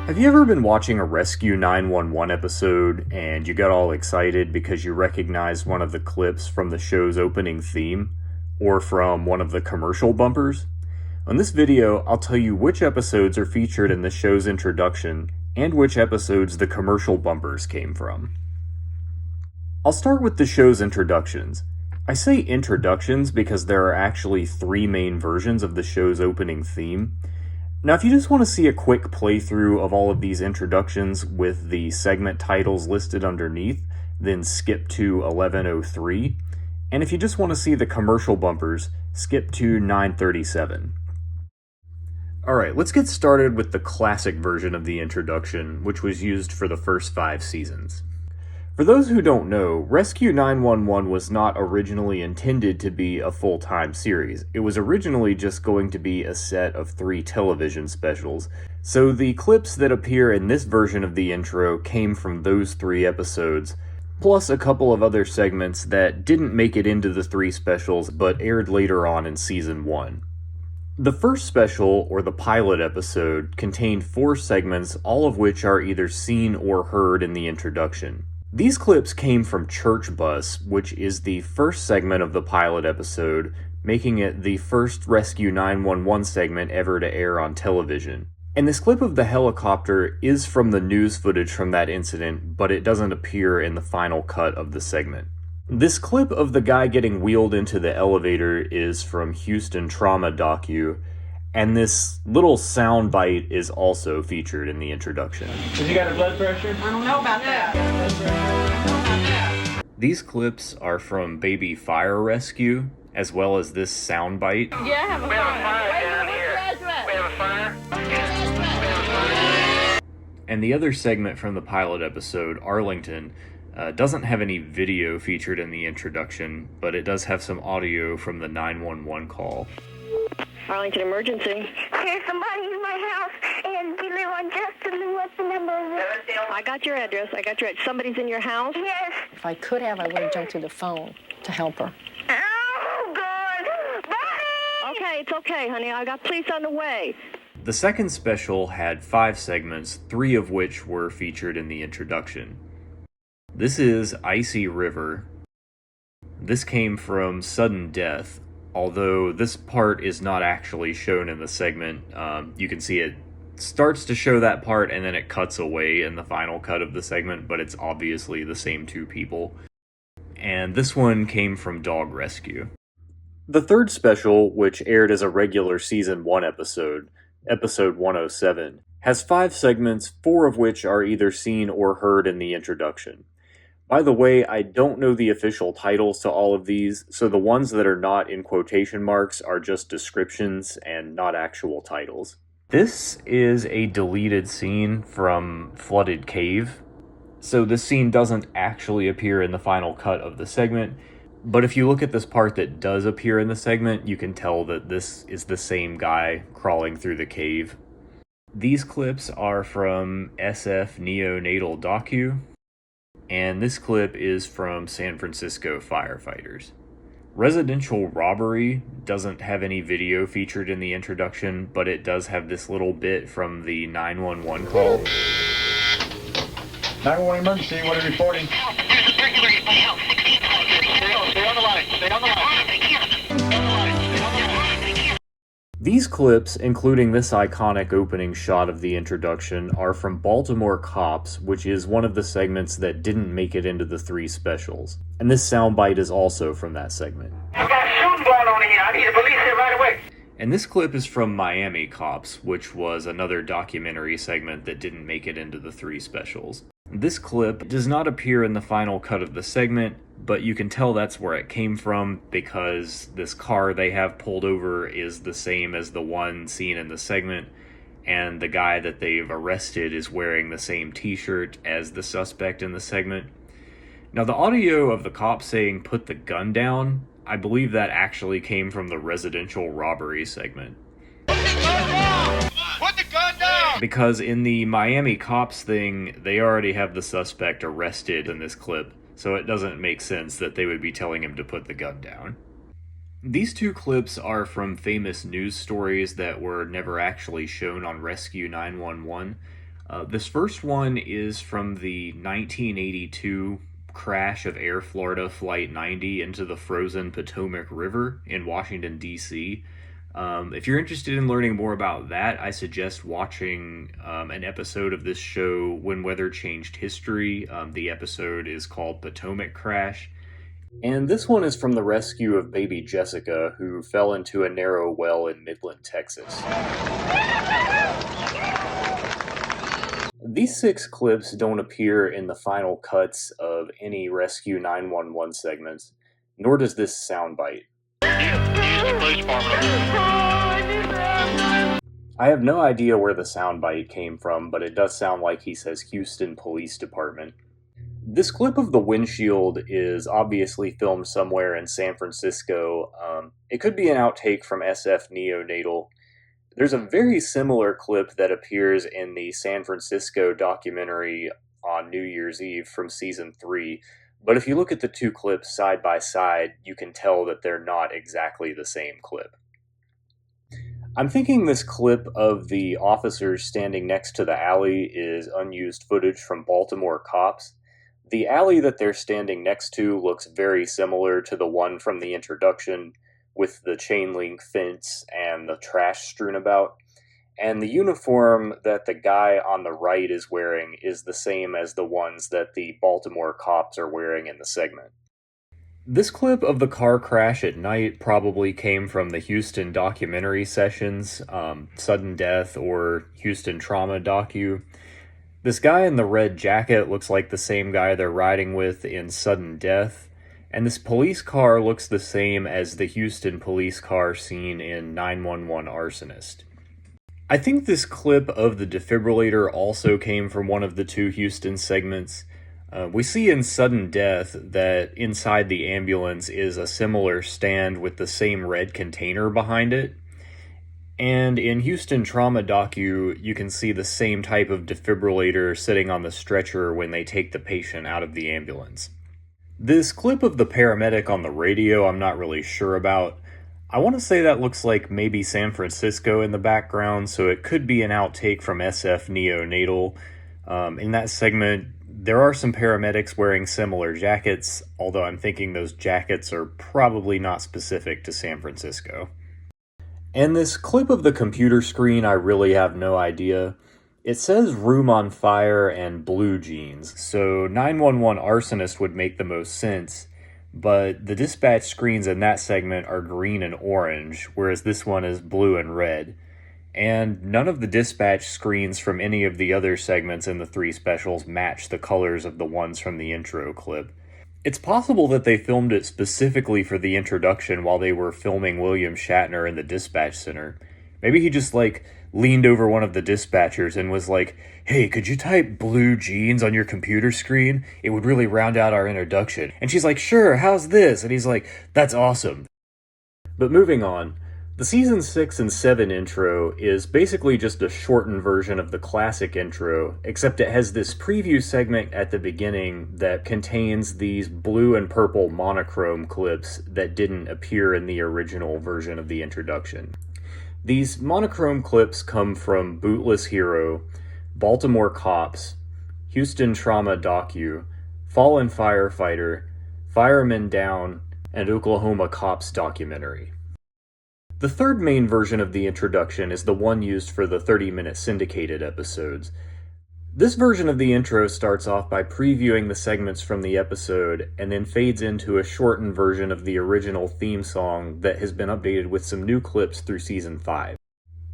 Have you ever been watching a Rescue 911 episode and you got all excited because you recognized one of the clips from the show's opening theme, or from one of the commercial bumpers? On this video, I'll tell you which episodes are featured in the show's introduction and which episodes the commercial bumpers came from. I'll start with the show's introductions. I say introductions because there are actually three main versions of the show's opening theme. Now, if you just want to see a quick playthrough of all of these introductions with the segment titles listed underneath, then skip to 1103. And if you just want to see the commercial bumpers, skip to 937. Alright, let's get started with the classic version of the introduction, which was used for the first 5 seasons. For those who don't know, Rescue 911 was not originally intended to be a full-time series. It was originally just going to be a set of 3 television specials. So the clips that appear in this version of the intro came from those 3 episodes, plus a couple of other segments that didn't make it into the 3 specials but aired later on in season 1. The first special, or the pilot episode, contained 4 segments, all of which are either seen or heard in the introduction. These clips came from Church Bus, which is the first segment of the pilot episode, making it the first Rescue 911 segment ever to air on television. And this clip of the helicopter is from the news footage from that incident, but it doesn't appear in the final cut of the segment. This clip of the guy getting wheeled into the elevator is from Houston Trauma Docu, and this little sound bite is also featured in the introduction. Have you got a blood pressure? I don't know about that. These clips are from Baby Fire Rescue, as well as this sound bite. Yeah, I have a fire. We have a fire. And the other segment from the pilot episode, Arlington, doesn't have any video featured in the introduction, but it does have some audio from the 911 call. Arlington emergency. There's somebody in my house, and we live on Justin. What's the number? I got your address. Somebody's in your house? Yes. If I could have, I would have jumped through the phone to help her. Oh, God. Buddy! Okay, it's okay, honey. I got police on the way. The second special had 5 segments, 3 of which were featured in the introduction. This is Icy River. This came from Sudden Death, although this part is not actually shown in the segment. You can see it starts to show that part and then it cuts away in the final cut of the segment, but it's obviously the same 2 people. And this one came from Dog Rescue. The third special, which aired as a regular season 1 episode, episode 107, has 5 segments, 4 of which are either seen or heard in the introduction. By the way, I don't know the official titles to all of these, so the ones that are not in quotation marks are just descriptions and not actual titles. This is a deleted scene from Flooded Cave, so this scene doesn't actually appear in the final cut of the segment, but if you look at this part that does appear in the segment, you can tell that this is the same guy crawling through the cave. These clips are from SF Neonatal Docu, and this clip is from San Francisco Firefighters. Residential Robbery doesn't have any video featured in the introduction, but it does have this little bit from the 911 call. 911 emergency, what are you reporting? There's a burglar in my house. 16 Stay on the line, stay on the line. These clips, including this iconic opening shot of the introduction, are from Baltimore Cops, which is one of the segments that didn't make it into the 3 specials. And this soundbite is also from that segment. I've got shooting going on here. I need the police here right away. And this clip is from Miami Cops, which was another documentary segment that didn't make it into the 3 specials. This clip does not appear in the final cut of the segment, but you can tell that's where it came from because this car they have pulled over is the same as the one seen in the segment, and the guy that they've arrested is wearing the same t-shirt as the suspect in the segment. Now, the audio of the cop saying "put the gun down," I believe that actually came from the residential robbery segment. Put the gun down! Put the gun down! Because in the Miami Cops thing, they already have the suspect arrested in this clip, so it doesn't make sense that they would be telling him to put the gun down. These 2 clips are from famous news stories that were never actually shown on Rescue 911. This first one is from the 1982 crash of Air Florida Flight 90 into the frozen Potomac River in Washington, D.C. If you're interested in learning more about that, I suggest watching an episode of this show, When Weather Changed History. The episode is called Potomac Crash. And this one is from the rescue of baby Jessica, who fell into a narrow well in Midland, Texas. These 6 clips don't appear in the final cuts of any Rescue 911 segments, nor does this soundbite. I have no idea where the soundbite came from, but it does sound like he says Houston Police Department. This clip of the windshield is obviously filmed somewhere in San Francisco. It could be an outtake from SF Neonatal. There's a very similar clip that appears in the San Francisco documentary on New Year's Eve from season 3, but if you look at the 2 clips side by side, you can tell that they're not exactly the same clip. I'm thinking this clip of the officers standing next to the alley is unused footage from Baltimore Cops. The alley that they're standing next to looks very similar to the one from the introduction, with the chain link fence and the trash strewn about. And the uniform that the guy on the right is wearing is the same as the ones that the Baltimore Cops are wearing in the segment. This clip of the car crash at night probably came from the Houston documentary sessions, Sudden Death or Houston Trauma Docu. This guy in the red jacket looks like the same guy they're riding with in Sudden Death, and this police car looks the same as the Houston police car seen in 911 Arsonist. I think this clip of the defibrillator also came from one of the 2 Houston segments. We see in Sudden Death that inside the ambulance is a similar stand with the same red container behind it. And in Houston Trauma Docu, you can see the same type of defibrillator sitting on the stretcher when they take the patient out of the ambulance. This clip of the paramedic on the radio, I'm not really sure about. I want to say that looks like maybe San Francisco in the background, so it could be an outtake from SF Neonatal. In that segment, there are some paramedics wearing similar jackets, although I'm thinking those jackets are probably not specific to San Francisco. And this clip of the computer screen, I really have no idea. It says room on fire and blue jeans, so 911 Arsonist would make the most sense, but the dispatch screens in that segment are green and orange, whereas this one is blue and red. And none of the dispatch screens from any of the other segments in the 3 specials match the colors of the ones from the intro clip. It's possible that they filmed it specifically for the introduction while they were filming William Shatner in the dispatch center. Maybe he just, leaned over one of the dispatchers and was like, "Hey, could you type blue jeans on your computer screen? It would really round out our introduction." And she's like, "Sure, how's this?" And he's like, "That's awesome." But moving on, the season 6 and 7 intro is basically just a shortened version of the classic intro, except it has this preview segment at the beginning that contains these blue and purple monochrome clips that didn't appear in the original version of the introduction. These monochrome clips come from Bootless Hero, Baltimore Cops, Houston Trauma Docu, Fallen Firefighter, Firemen Down, and Oklahoma Cops documentary. The third main version of the introduction is the one used for the 30-minute syndicated episodes. This version of the intro starts off by previewing the segments from the episode and then fades into a shortened version of the original theme song that has been updated with some new clips through season 5.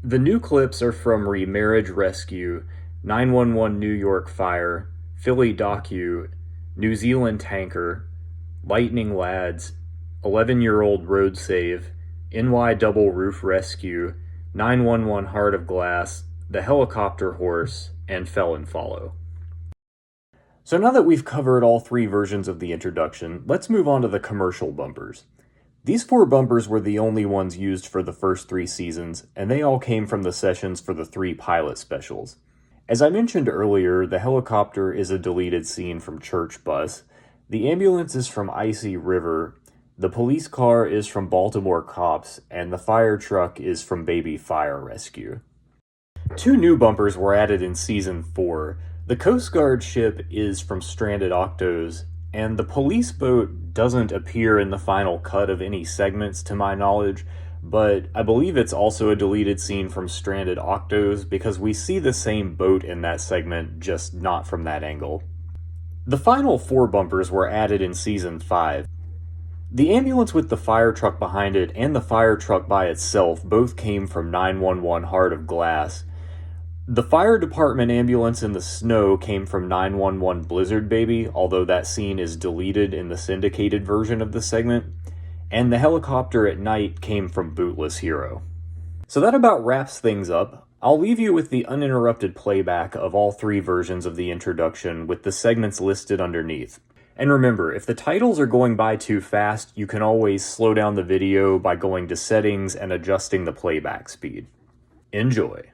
The new clips are from Remarriage Rescue, 911 New York Fire, Philly Docu, New Zealand Tanker, Lightning Lads, 11-Year-Old Road Save, NY Double Roof Rescue, 911 Heart of Glass, The Helicopter Horse, and Felon Follow. So now that we've covered all 3 versions of the introduction, let's move on to the commercial bumpers. These 4 bumpers were the only ones used for the first 3 seasons, and they all came from the sessions for the 3 pilot specials. As I mentioned earlier, the helicopter is a deleted scene from Church Bus, the ambulance is from Icy River, the police car is from Baltimore Cops, and the fire truck is from Baby Fire Rescue. Two new bumpers were added in Season 4. The Coast Guard ship is from Stranded Octos, and the police boat doesn't appear in the final cut of any segments to my knowledge, but I believe it's also a deleted scene from Stranded Octos because we see the same boat in that segment, just not from that angle. The final 4 bumpers were added in Season 5. The ambulance with the fire truck behind it and the fire truck by itself both came from 911 Heart of Glass. The fire department ambulance in the snow came from 911 Blizzard Baby, although that scene is deleted in the syndicated version of the segment, and the helicopter at night came from Bootless Hero. So that about wraps things up. I'll leave you with the uninterrupted playback of all 3 versions of the introduction with the segments listed underneath. And remember, if the titles are going by too fast, you can always slow down the video by going to settings and adjusting the playback speed. Enjoy.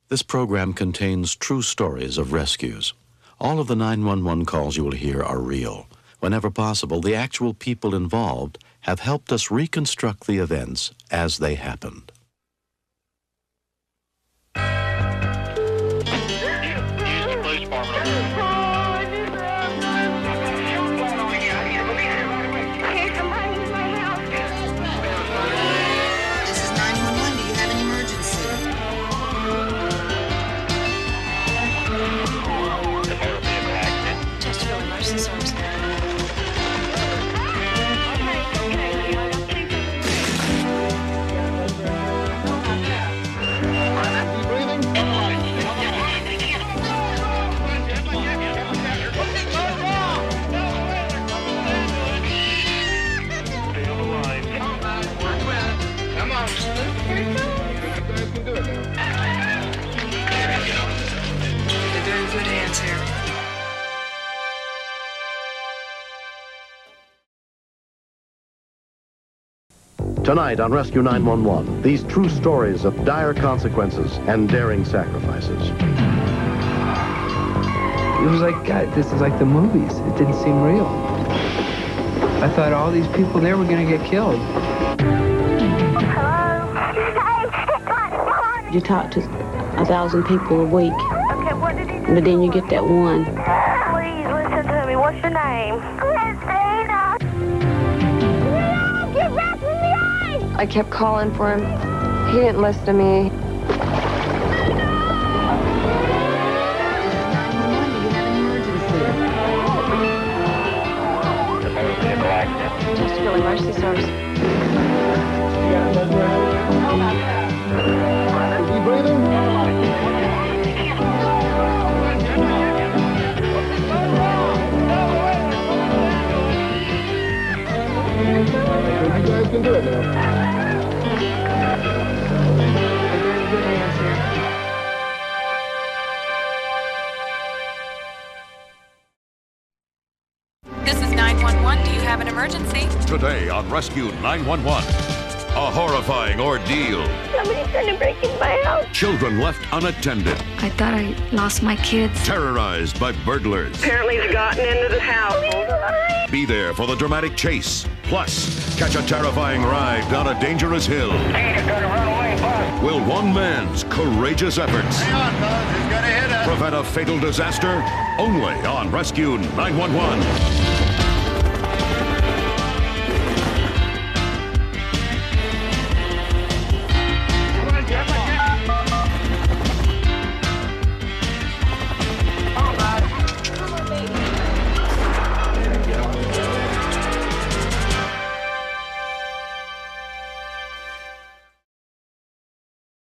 This program contains true stories of rescues. All of the 911 calls you will hear are real. Whenever possible, the actual people involved have helped us reconstruct the events as they happened. Tonight on Rescue 911, these true stories of dire consequences and daring sacrifices. It was like, God, this is like the movies. It didn't seem real. I thought all these people there were going to get killed. Hello? You talk to 1,000 people a week. Okay, what did he do? But then you get that one. Please listen to me. What's your name? Christina. Get back from the ice! I kept calling for him. He didn't listen to me. Just really mercy service. Is he breathing? You guys can do it now. Good hands here. This is 911. Do you have an emergency? Today on Rescue 911, a horrifying ordeal. Somebody's trying to break into my house. Children left unattended. I thought I lost my kids. Terrorized by burglars. Apparently he's gotten into the house. Be there for the dramatic chase. Plus, catch a terrifying ride down a dangerous hill. Will one man's courageous efforts prevent a fatal disaster? Only on Rescue 911.